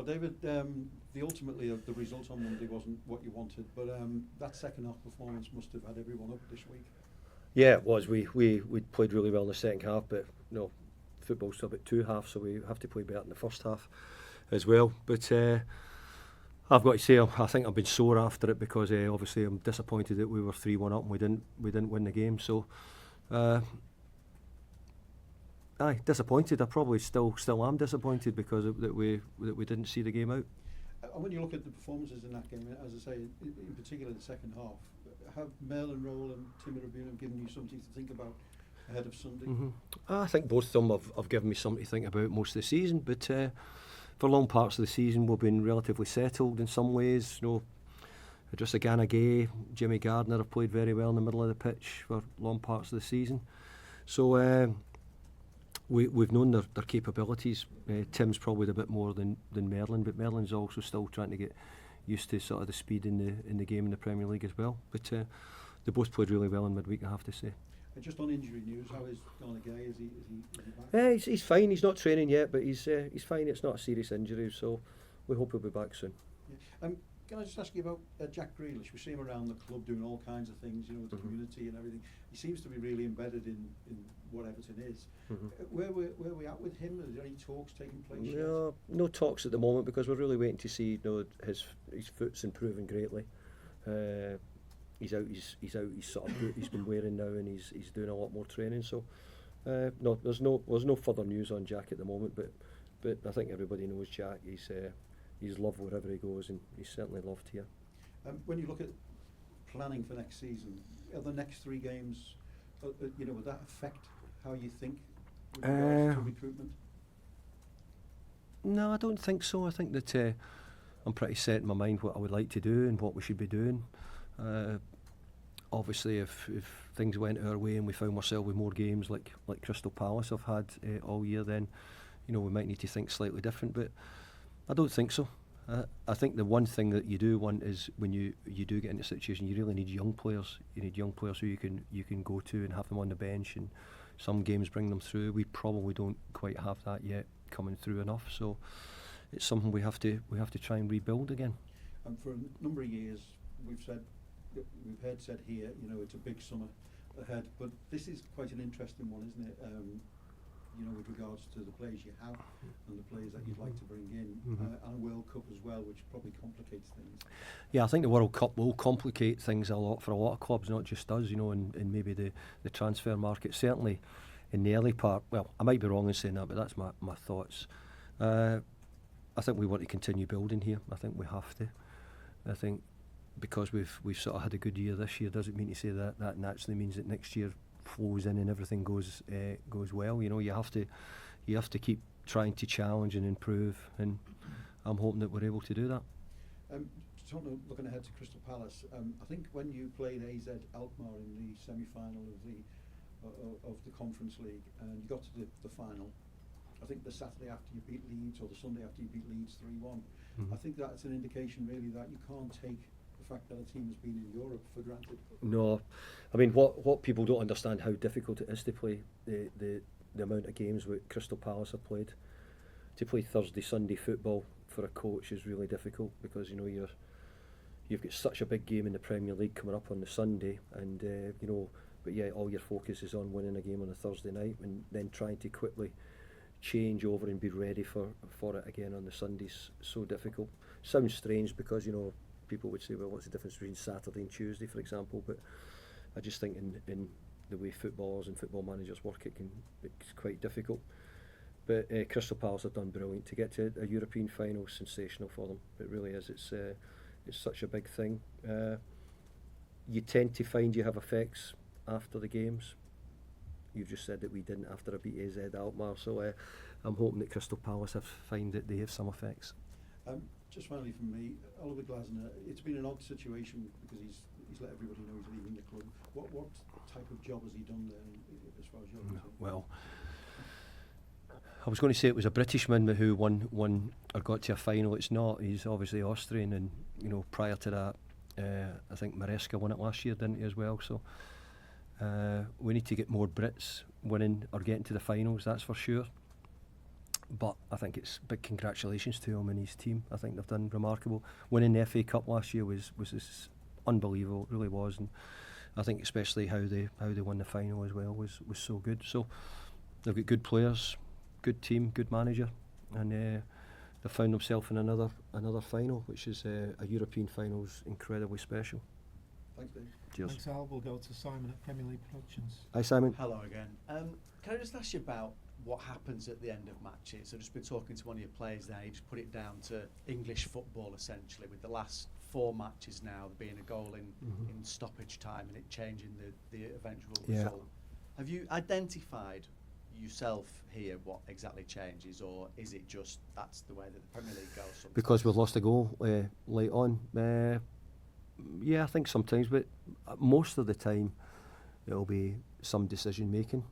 Well, David, ultimately the result on Monday wasn't what you wanted, but that second half performance must have had everyone up this week. Yeah, it was. We played really well in the second half, but no, football's still about two halves, so we have to play better in the first half as well. But I've got to say, I think I've been sore after it because obviously I'm disappointed that we were 3-1 up and we didn't win the game. So, disappointed. I probably still am disappointed because that we didn't see the game out. And when you look at the performances in that game, as I say, in particular the second half, have Merlin Roll and Tim Rabuna given you something to think about ahead of Sunday? Mm-hmm. I think both of them have given me something to think about most of the season, but for long parts of the season we've been relatively settled in some ways. You know, Idrissa Gana Gueye, Jimmy Gardner have played very well in the middle of the pitch for long parts of the season. So we've known their capabilities. Tim's probably a bit more than Merlin, but Merlin's also still trying to get used to sort of the speed in the game in the Premier League as well. But they both played really well in midweek, I have to say. Just on injury news, how is Gana Gueye? Is he back? He's fine. He's not training yet, but he's fine. It's not a serious injury, so we hope he'll be back soon. Yeah. Can I just ask you about Jack Grealish? We see him around the club doing all kinds of things, with the community and everything. He seems to be really embedded in what Everton is. Where we at with him? Are there any talks taking place? No talks at the moment because we're really waiting to see. His foot's improving greatly. He's out his sort of boot he's been wearing now, and he's doing a lot more training. So no, there's no further news on Jack at the moment. But I think everybody knows Jack. He's loved wherever he goes, and he's certainly loved here. When you look at planning for next season, are the next 3 games, would that affect how you think with regards to recruitment? No, I don't think so. I think that I'm pretty set in my mind what I would like to do and what we should be doing. Obviously, if things went our way and we found ourselves with more games like Crystal Palace have had all year, then we might need to think slightly different. But I don't think so. I think the one thing that you do want is when you do get into a situation, you really need young players. You need young players who you can go to and have them on the bench, and some games bring them through. We probably don't quite have that yet coming through enough. So it's something we have to try and rebuild again. And for a number of years, we've heard said here, it's a big summer ahead, but this is quite an interesting one, isn't it? With regards to the players you have and the players that you'd like to bring in, and a World Cup as well, which probably complicates things. Yeah, I think the World Cup will complicate things a lot for a lot of clubs, not just us, and maybe the transfer market. Certainly in the early part, well, I might be wrong in saying that, but that's my thoughts. I think we want to continue building here. I think we have to. I think because we've sort of had a good year this year doesn't mean to say that naturally means that next year flows in and everything goes well. You have to keep trying to challenge and improve, and I'm hoping that we're able to do that. Looking ahead to Crystal Palace, I think when you played AZ Alkmaar in the semi-final of the Conference League and you got to the final, I think the Saturday after you beat Leeds or the Sunday after you beat Leeds 3-1, I think that's an indication really that you can't take the fact that a team has been in Europe for granted. No, I mean what people don't understand how difficult it is to play the amount of games that Crystal Palace have played. To play Thursday, Sunday football for a coach is really difficult because you've got such a big game in the Premier League coming up on the Sunday, and but yeah, all your focus is on winning a game on a Thursday night and then trying to quickly change over and be ready for it again on the Sundays. So difficult. Sounds strange because people would say, well, what's the difference between Saturday and Tuesday, for example? But I just think in the way footballers and football managers work, it's quite difficult. But Crystal Palace have done brilliant to get to a European final. Sensational for them. It really is. It's such a big thing. You tend to find you have effects after the games. You've just said that we didn't after a beat AZ Alkmaar, so I'm hoping that Crystal Palace find that they have some effects. Just finally from me, Oliver Glasner, it's been an odd situation because he's let everybody know he's leaving the club. What type of job has he done there as far as you're concerned? Well, I was going to say it was a Britishman who won or got to a final. It's not. He's obviously Austrian, and prior to that, I think Maresca won it last year, didn't he, as well? So we need to get more Brits winning or getting to the finals, that's for sure. but I think it's big congratulations to him and his team. I think they've done remarkable. Winning the FA Cup last year was unbelievable. It really was, and I think especially how they won the final as well was so good. So they've got good players, good team, good manager, and they've found themselves in another final, which is a European finals, incredibly special. Thanks, Dave. Cheers. Thanks, Al. We'll go to Simon at Premier League Productions. Hi, Simon. Hello again. Can I just ask you about what happens at the end of matches? I've just been talking to one of your players there. He just put it down to English football, essentially, with the last 4 matches now there being a goal in stoppage time and it changing the eventual result. Have you identified yourself here what exactly changes, or is it just that's the way that the Premier League goes sometimes? Because we've lost a goal late on. Yeah, I think sometimes, but most of the time it'll be some decision making.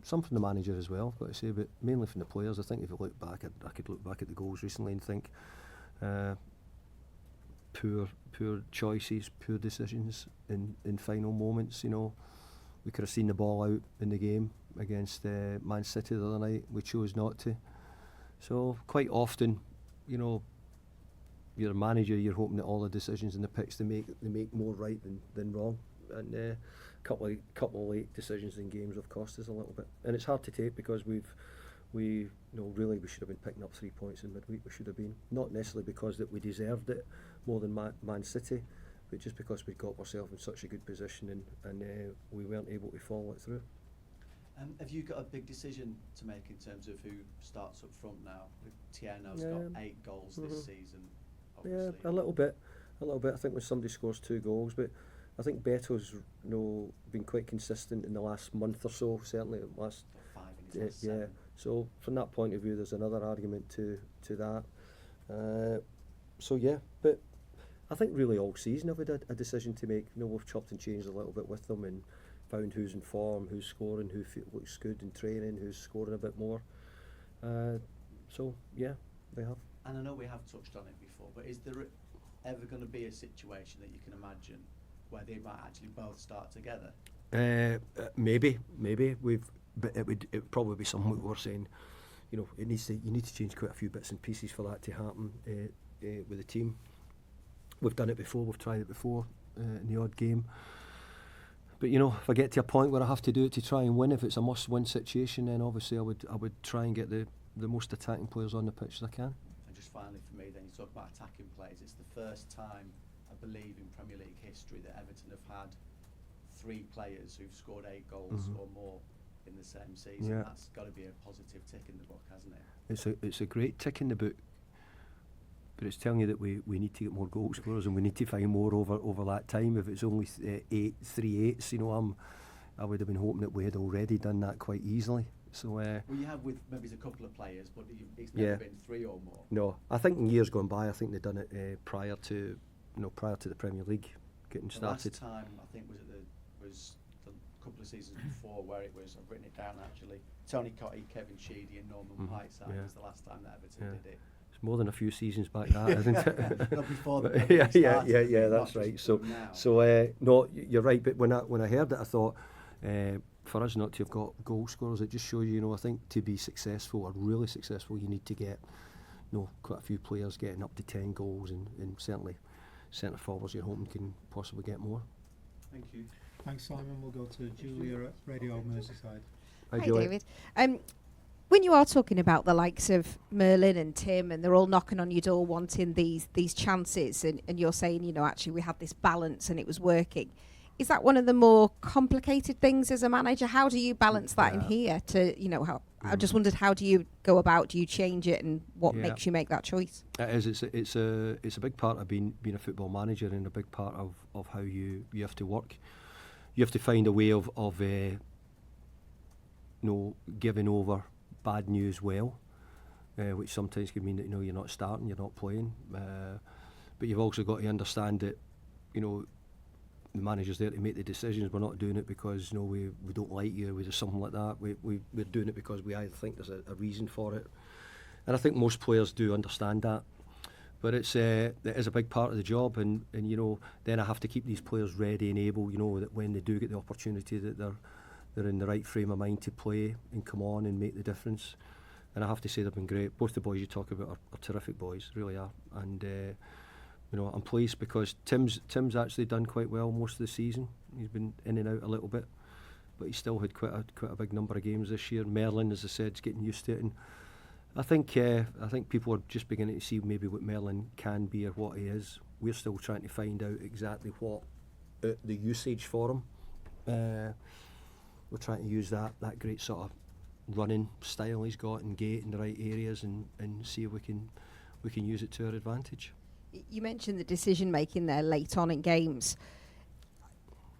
Some from the manager as well, I've got to say, but mainly from the players. I think if you look back, I could look back at the goals recently and think poor choices, poor decisions in final moments. You know, we could have seen the ball out in the game against Man City the other night. We chose not to. So quite often, you know, you're a manager, you're hoping that all the decisions in the pitch they make more right than wrong, and a couple of late decisions in games have cost us a little bit, and it's hard to take because we really we should have been picking up 3 points in midweek. We should have been, not necessarily because that we deserved it more than Man City, but just because we got ourselves in such a good position and we weren't able to follow it through. Have you got a big decision to make in terms of who starts up front now? Tierney's got 8 goals this season. Obviously. Yeah, a little bit. I think when somebody scores 2 goals, but I think Beto's been quite consistent in the last month or so. Certainly, the last 5 in his last 7. So from that point of view, there's another argument to that. So yeah, but I think really all season I've had a decision to make. You know, we've chopped and changed a little bit with them and found who's in form, who's scoring, who looks good in training, who's scoring a bit more. So yeah, they have. And I know we have touched on it before, but is there ever going to be a situation that you can imagine where they might actually both start together? Maybe. But it would probably be something we were saying. You know, you need to change quite a few bits and pieces for that to happen with the team. We've done it before. We've tried it before in the odd game. But you know, if I get to a point where I have to do it to try and win, if it's a must-win situation, then obviously I would try and get the most attacking players on the pitch as I can. And just finally for me, then you talk about attacking players. It's the first time, I believe, in Premier League history that Everton have had 3 players who've scored 8 goals or more in the same season. Yeah. That's got to be a positive tick in the book, hasn't it? It's a great tick in the book, but it's telling you that we need to get more goal scorers and we need to find more over that time. If it's only 3 8s, you know, I would have been hoping that we had already done that quite easily. So well, you have with maybe a couple of players, but it's never been 3 or more. No, I think in years gone by, I think they'd done it prior to the Premier League getting started. The last time I think was the couple of seasons before, where it was, I've written it down actually, Tony Cottee, Kevin Sheedy and Norman Whiteside was the last time that Everton did it. It's more than a few seasons back, that isn't it? Not before the yeah, that's right. So no, you're right. But when I heard it, I thought for us not to have got goal scorers, it just shows you. You know, I think to be successful or really successful, you need to get quite a few players getting up to 10 goals, and certainly centre forwards you're hoping can possibly get more. Thank you. Thanks, Simon. We'll go to Julia at Radio Merseyside. Hi, David. When you are talking about the likes of Merlin and Tim, and they're all knocking on your door wanting these chances, and you're saying, you know, actually we had this balance and it was working. Is that one of the more complicated things as a manager? How do you balance that in here? I just wondered, how do you go about? Do you change it, and what makes you make that choice? It is. It's a big part of being a football manager, and a big part of how you have to work. You have to find a way of giving over bad news well, which sometimes can mean that you're not starting, you're not playing, but you've also got to understand that the manager's there to make the decisions. We're not doing it because we don't like you or just something like that. We're doing it because we either think there's a reason for it, and I think most players do understand that. But it is a big part of the job, and then I have to keep these players ready and able, that when they do get the opportunity, that they're in the right frame of mind to play and come on and make the difference. and I have to say they've been great. Both the boys you talk about are terrific boys, really are. And you know, I'm pleased because Tim's actually done quite well most of the season. He's been in and out a little bit, but he still had quite a big number of games this year. Merlin, as I said, is getting used to it, and I think people are just beginning to see maybe what Merlin can be or what he is. We're still trying to find out exactly what the usage for him. We're trying to use that great sort of running style he's got and gait in the right areas, and see if we can use it to our advantage. You mentioned the decision making there late on in games.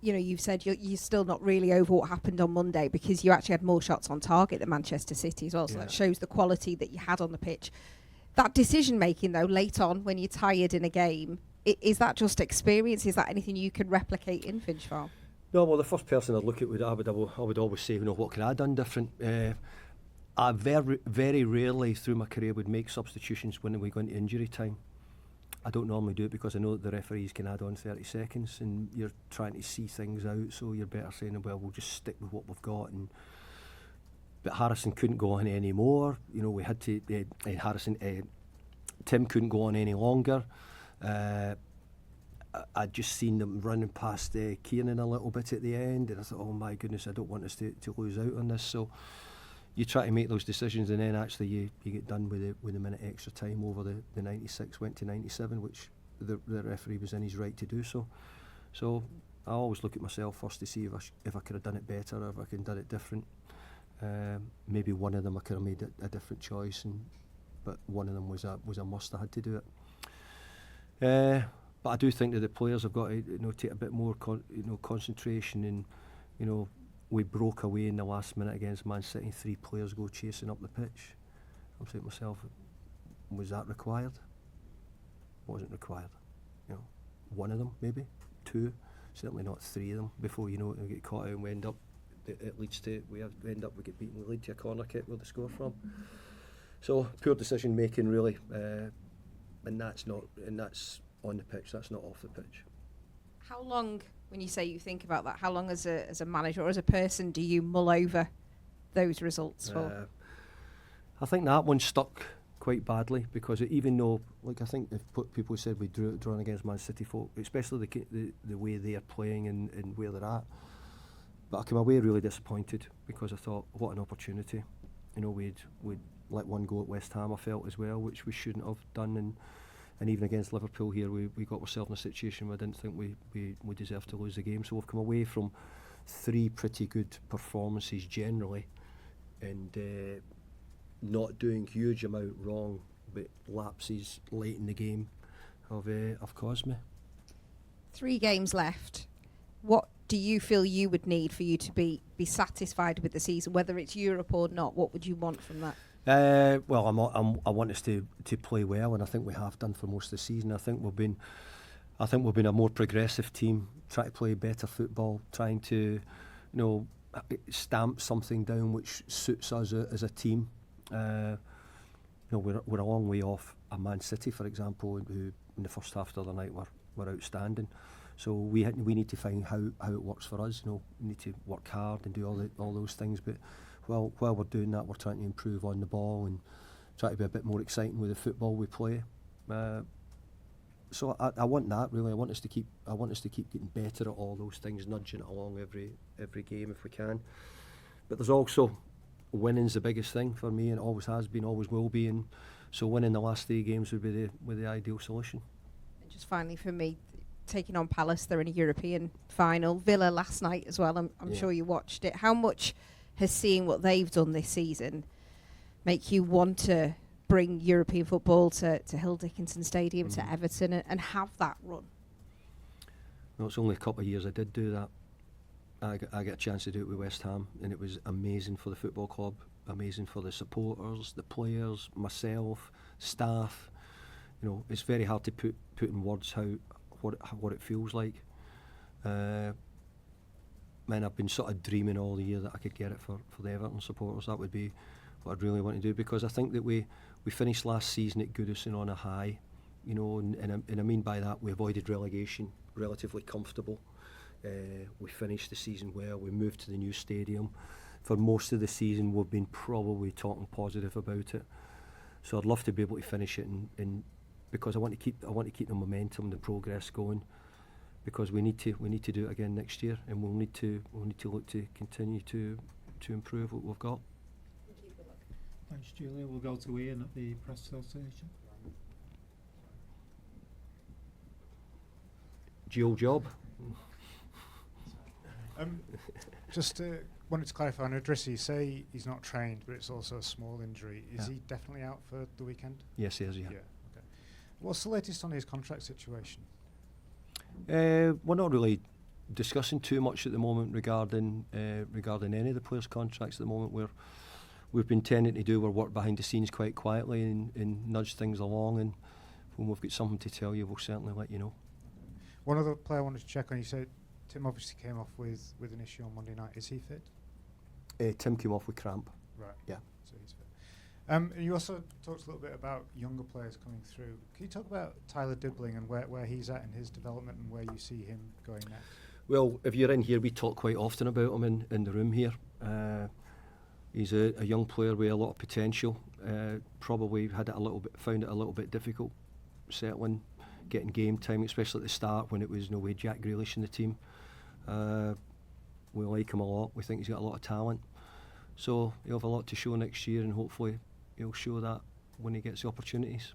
You know, you've said you're still not really over what happened on Monday because you actually had more shots on target than Manchester City as well, so that shows the quality that you had on the pitch. That decision making though late on when you're tired in a game, is that just experience? Is that anything you can replicate in Finch Farm? No, well, the first person I'd look at I would always say, you know, what could I have done different? I very rarely through my career would make substitutions when we go into injury time. I don't normally do it because I know that the referees can add on 30 seconds and you're trying to see things out, so you're better saying, well, we'll just stick with what we've got. But Harrison couldn't go on any more. You know, we had to, Tim couldn't go on any longer. I'd just seen them running past Kiernan a little bit at the end, and I thought, oh my goodness, I don't want us to lose out on this. So you try to make those decisions, and then actually you get done with a minute extra time over the 96 went to 97, which the referee was in his right to do so. So I always look at myself first to see if I could have done it better or if I could have done it different. Maybe one of them I could have made a different choice, but one of them was a must. I had to do it. But I do think that the players have got to take a bit more concentration, and we broke away in the last minute against Man City. 3 players go chasing up the pitch. I'm saying to myself, was that required? Wasn't required. One of them maybe, 2, certainly not 3 of them. Before you know it, we get caught out and we end up. It leads to we get beaten. We lead to a corner kick where they score from. So poor decision making really, and that's on the pitch. That's not off the pitch. How long, when you say you think about that, how long as a manager or as a person do you mull over those results for? I think that one stuck quite badly because even though, like, I think if people said we drawn against Man City, especially the way they are playing and where they're at, but I came away really disappointed because I thought, what an opportunity. We'd let one go at West Ham, I felt, as well, which we shouldn't have done, and even against Liverpool here, we got ourselves in a situation where I didn't think we deserved to lose the game. So we've come away from 3 pretty good performances generally, and not doing huge amount wrong, but lapses late in the game have caused me. 3 games left. What do you feel you would need for you to be satisfied with the season, whether it's Europe or not? What would you want from that? Well, I want us to play well, and I think we have done for most of the season. I think we've been a more progressive team, trying to play better football, trying to, stamp something down which suits us as a team. We're a long way off a Man City, for example, who in the first half of the other night were outstanding. So we need to find how it works for us. We need to work hard and do all those things, but. While we're doing that, we're trying to improve on the ball and try to be a bit more exciting with the football we play. So I want that really. I want us to keep getting better at all those things, nudging it along every game if we can. But there's also winning's the biggest thing for me, and always has been, always will be. And so winning the last 3 games would be the ideal solution. And just finally for me, taking on Palace, they're in a European final. Villa last night as well. I'm sure you watched it. How much has seeing what they've done this season make you want to bring European football to Hill Dickinson Stadium, to Everton, and have that run? No, it's only a couple of years I did do that. I got a chance to do it with West Ham, and it was amazing for the football club, amazing for the supporters, the players, myself, staff. It's very hard to put in words what it feels like. And I've been sort of dreaming all the year that I could get it for the Everton supporters. That would be what I'd really want to do, because I think that we finished last season at Goodison on a high, and I mean by that we avoided relegation, relatively comfortable. We finished the season well. We moved to the new stadium. for most of the season we've been probably talking positive about it. So I'd love to be able to finish it in because I want to keep the momentum, the progress going, because we need to do it again next year, and we'll need to look to continue to improve what we've got. Thanks, Julia. We'll go to Ian at the Press Association. Dual job. Just wanted to clarify on Idrissi. You say he's not trained, but it's also a small injury. Is he definitely out for the weekend? Yes, he is. Yeah. Okay. What's the latest on his contract situation? We're not really discussing too much at the moment regarding any of the players' contracts. At the moment, we've been tending to do our work behind the scenes quite quietly and nudge things along. And when we've got something to tell you, we'll certainly let you know. One other player I wanted to check on. You said Tim obviously came off with an issue on Monday night. Is he fit? Tim came off with cramp. Right. Yeah. So he's fit. And you also talked a little bit about younger players coming through. Can you talk about Tyler Dibbling and where he's at in his development and where you see him going next? Well, if you're in here, we talk quite often about him in the room here. He's a young player with a lot of potential. Probably found it a little bit difficult settling, getting game time, especially at the start when it was no way Jack Grealish in the team. We like him a lot. We think he's got a lot of talent. So he'll have a lot to show next year, and hopefully he'll show that when he gets the opportunities.